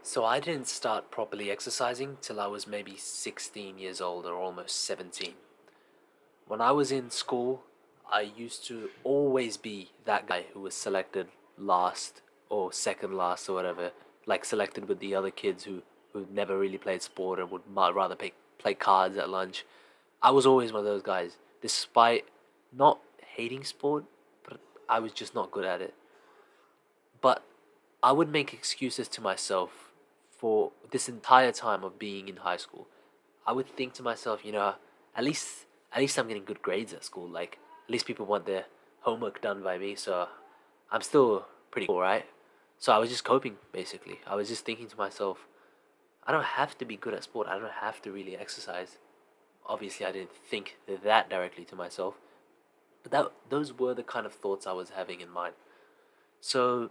So I didn't start properly exercising till I was maybe 16 years old or almost 17. When I was in school, I used to always be that guy who was selected last or second last or whatever, like selected with the other kids who never really played sport and would rather play cards at lunch. I was always one of those guys, despite not hating sport, but I was just not good at it. But I would make excuses to myself for this entire time of being in high school. I would think to myself, at least at least I'm getting good grades at school. Like at least people want their homework done by me, so I'm still pretty cool, right? So I was just coping basically. I was just thinking to myself, I don't have to be good at sport. I don't have to really exercise. Obviously, I didn't think that directly to myself, but those were the kind of thoughts I was having in mind. So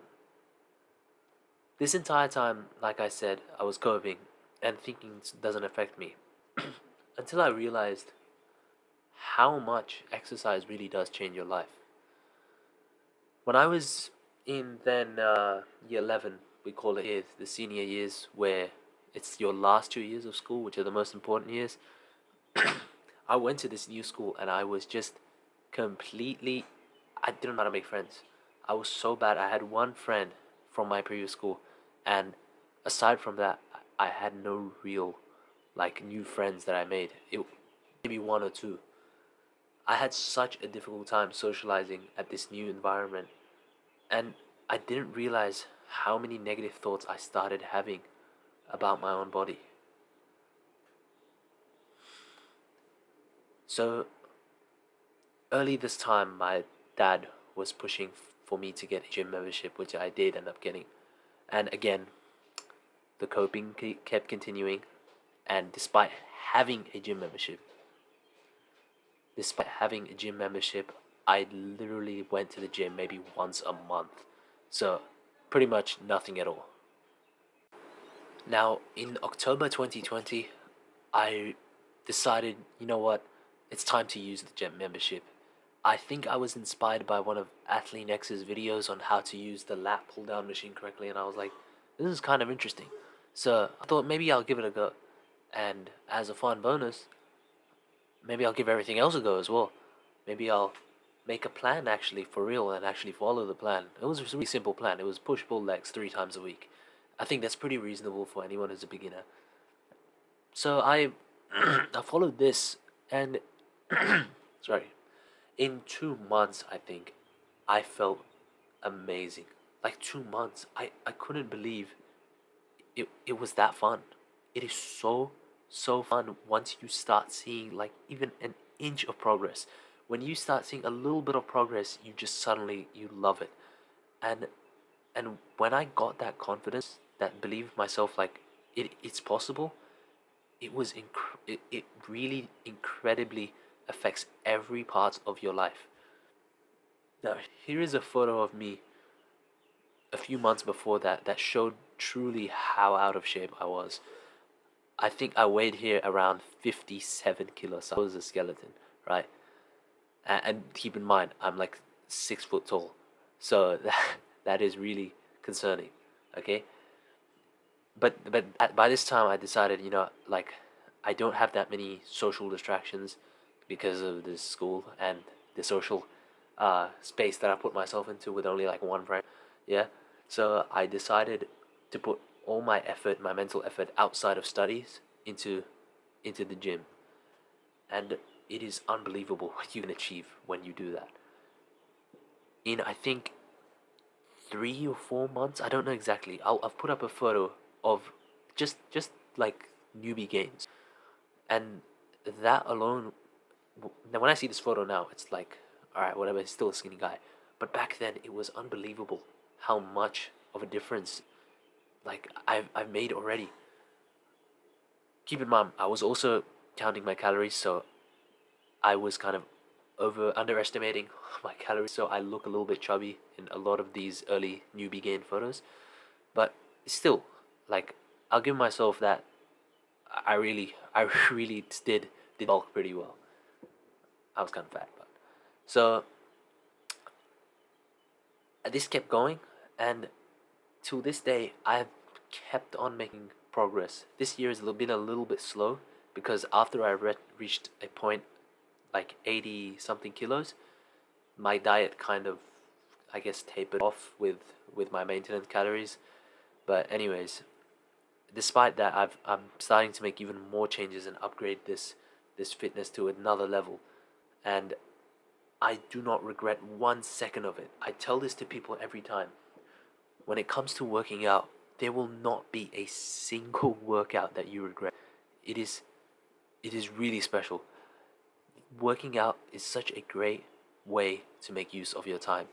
this entire time, like I said, I was coping and thinking it doesn't affect me until I realized how much exercise really does change your life. When I was in then year 11, we call it here the senior years, where it's your last 2 years of school, which are the most important years. I went to this new school and I was just completely, I didn't know how to make friends. I was so bad. I had one friend from my previous school, and aside from that, I had no real like new friends that I made. It maybe one or two. I had such a difficult time socializing at this new environment, and I didn't realize how many negative thoughts I started having about my own body. So early this time, my dad was pushing for me to get a gym membership, which I did end up getting. And again, the coping kept continuing, and despite having a gym membership, I literally went to the gym maybe once a month. So, pretty much nothing at all. Now, in October 2020, I decided, you know what, it's time to use the gym membership. I think I was inspired by one of Athlean X's videos on how to use the lat pull down machine correctly, and I was like, this is kind of interesting. So I thought maybe I'll give it a go. And as a fun bonus, maybe I'll give everything else a go as well. Maybe I'll make a plan actually for real and actually follow the plan. It was a really simple plan. It was push pull legs 3 times a week. I think that's pretty reasonable for anyone who's a beginner. So I I followed this, and sorry, in 2 months I think I felt amazing. Like 2 months, I couldn't believe it was that fun. It is so fun once you start seeing like even an inch of progress. When you start seeing a little bit of progress, you just suddenly you love it. And and when I got that confidence, that believed myself like it's possible, it really incredibly affects every part of your life. Now, here is a photo of me a few months before that showed truly how out of shape I was. I think I weighed here around 57 kilos. I was a skeleton, right? And keep in mind, I'm like 6 foot tall. So that is really concerning, okay? But by this time, I decided, like, I don't have that many social distractions because of this school and the social space that I put myself into with only like one friend. Yeah. So I decided to put all my effort, my mental effort outside of studies into the gym. And it is unbelievable what you can achieve when you do that. In I think 3 or 4 months, I don't know exactly. I've put up a photo of just like newbie gains, and that alone. Now when I see this photo now, it's like, all right, whatever. He's still a skinny guy, but back then it was unbelievable how much of a difference like I've made already. Keep in mind, I was also counting my calories, so I was kind of underestimating my calories, so I look a little bit chubby in a lot of these early newbie gain photos. But still, like I'll give myself that I really did bulk pretty well. I was kind of fat, but so this kept going, and to this day, I've kept on making progress. This year has been a little bit slow because after I reached a point like 80 something kilos, my diet kind of, I guess, tapered off with my maintenance calories. But anyways, despite that, I'm starting to make even more changes and upgrade this fitness to another level, and I do not regret 1 second of it. I tell this to people every time. When it comes to working out, there will not be a single workout that you regret. It is it is really special. Working out is such a great way to make use of your time.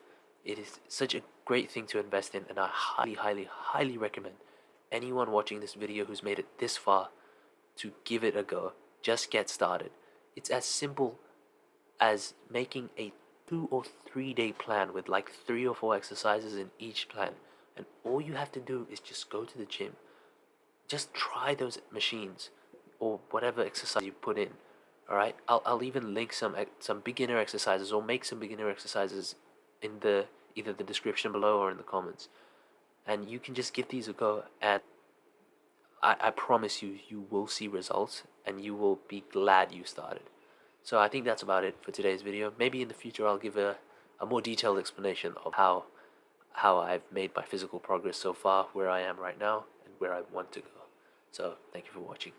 It is such a great thing to invest in, and I highly, highly, highly recommend anyone watching this video who's made it this far to give it a go. Just get started. It's as simple as making a 2 or 3 day plan with like 3 or 4 exercises in each plan. And all you have to do is just go to the gym. Just try those machines or whatever exercise you put in. All right, I'll even link some beginner exercises or make some beginner exercises in the either the description below or in the comments, and you can just give these a go. And I promise you, you will see results, and you will be glad you started. So I think that's about it for today's video. Maybe in the future I'll give a more detailed explanation of how I've made my physical progress so far, where I am right now, and where I want to go. So thank you for watching.